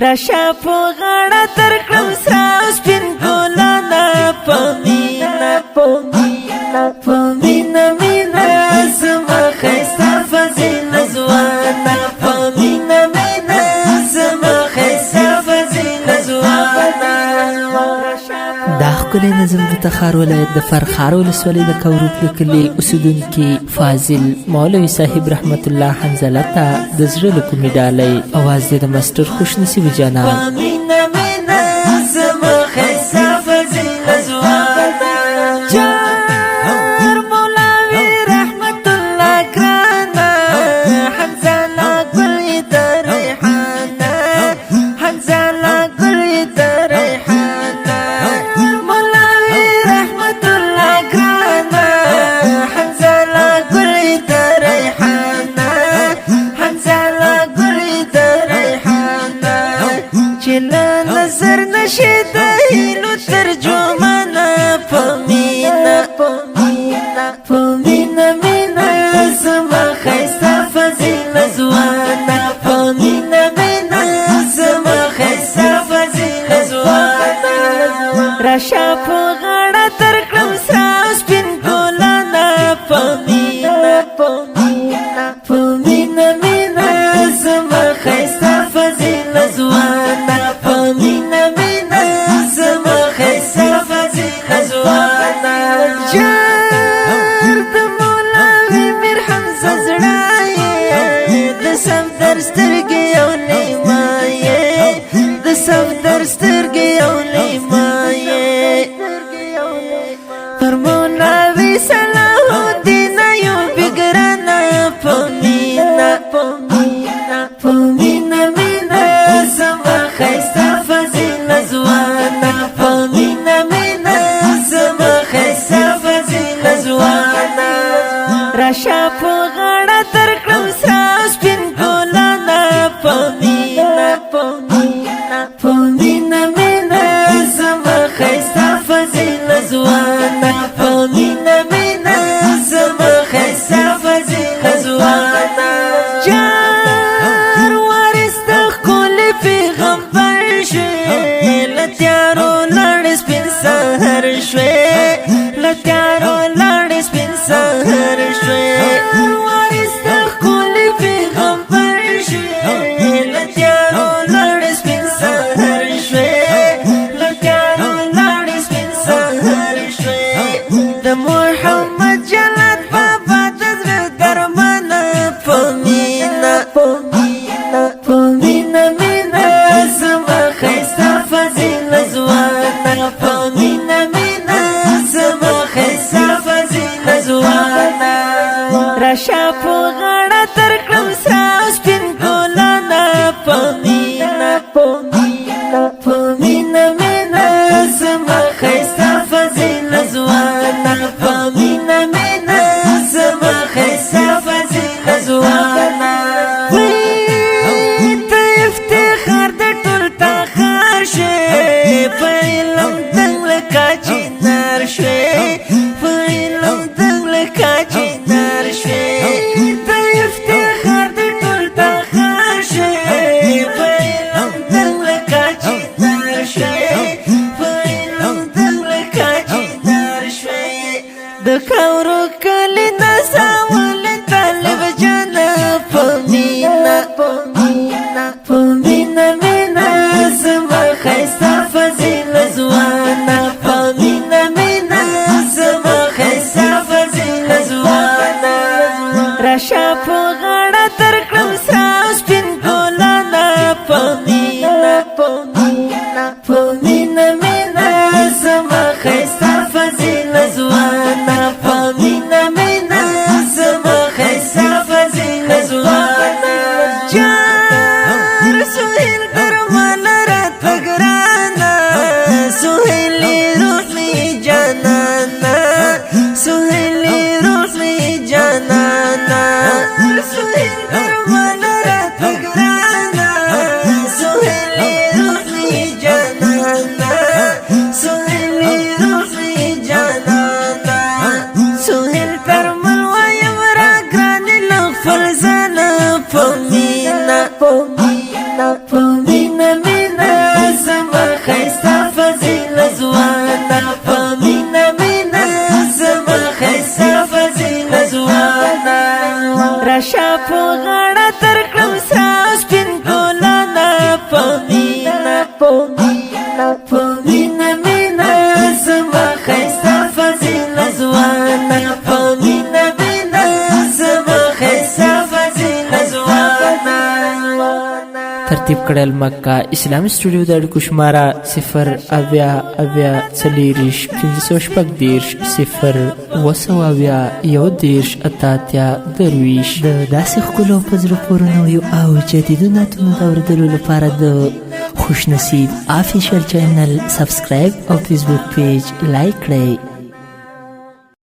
راشا په غاړه درکړم سره سپین ګلانه په مینا مینا زما ښایسته فضیله ځوانه په مینا زما ښایسته فضیله ځوانه. دا ښکلی نظم د تخار ولایت د فرخار ولسوالۍ د کورود د کلي اوسېدونکي فاضل مولوي صاحب رحمت الله حنظله ته د زړه له کومې ډالۍ اواز یې د ماسټر خوشنصیب جانان. نظر نشي د هیلو ترجمانه په مینا زما ښایسته فضیله ځوانه په مینا زما ښایسته فضیله ځوانه. راشه په غاړه درکړم سره سپین ګلانه په مینا زما ښایسته فضیله ځوانه په مینا زما ښایسته فضیله ځوانه. جار د مولوي میر حمزه زړه یې د صفدر سترګې او لیما یې د صفدر سترګې او لیما یې پر مولوي صلاح الدین ایوبي ګرانه په مینا زما ښایسته فضیله ځوانه په مینا زما ښایسته فضیله ځوانه. راشه په غاړه درکړم سره سپین ګلانه په مینا زما ښایسته فضیله ځوانه په مینا زما ښایسته فضیله ځوانه. پیغمبر شوی لتیارو لړ سپین سهر شوی لتیارو لړ سپین سهر شوی وارث د ښکلي پیغمبر شوی لتیارو لړ سپین سهر شوی لتیارو لړ سپین سهر شوی د محمد جلال بابا د زړه درمانه په مینا زما ښایسته فضیله ځوانه په مینا زما ښایسته فضیله ځوانه. راشه په غاړه درکړم سره سپین ګلانه په مینا زما ښایسته فضیله ځوانه په مینا زما ښایسته فضیله ځوانه. په علم دنګ لکه چنار شوی په علم دنګ لکه چنار شوی د افتخار د ټول تخار شوی په علم دنګ لکه چنار شوی په علم دنګ لکه چنار شوی د کورو کلي نازول طالب جانه په مینا زما ښایسته فضیله ځوانه په مینا زما ښایسته فضیله ځوانه. راشه په غاړه درکړم سره سپین ګلانه په مینا زما ښایسته فضیله ځوانه په مینا زما ښایسته فضیله ځوانه. سهیل درمان راته ګرانه سهیلي روح می جانانه سهیلي روح می جانانه سهیل درمان راته ګرانه سهیلي روح می جانانه سهیلي روح می جانانه سهیل درمان وایم را ګرانې له خپل ځانه په مینا ترتیب کړل. مکه اسلامي سټوډیو د اړیکو شماره 0801515 د داسې ښکلو په زړه پورونو او جدیدو نعتونو د اورېدلو لپاره د خوشنصیب آفیشل چینل سبسکرایب او فیسبوک پیج لایک کړئ.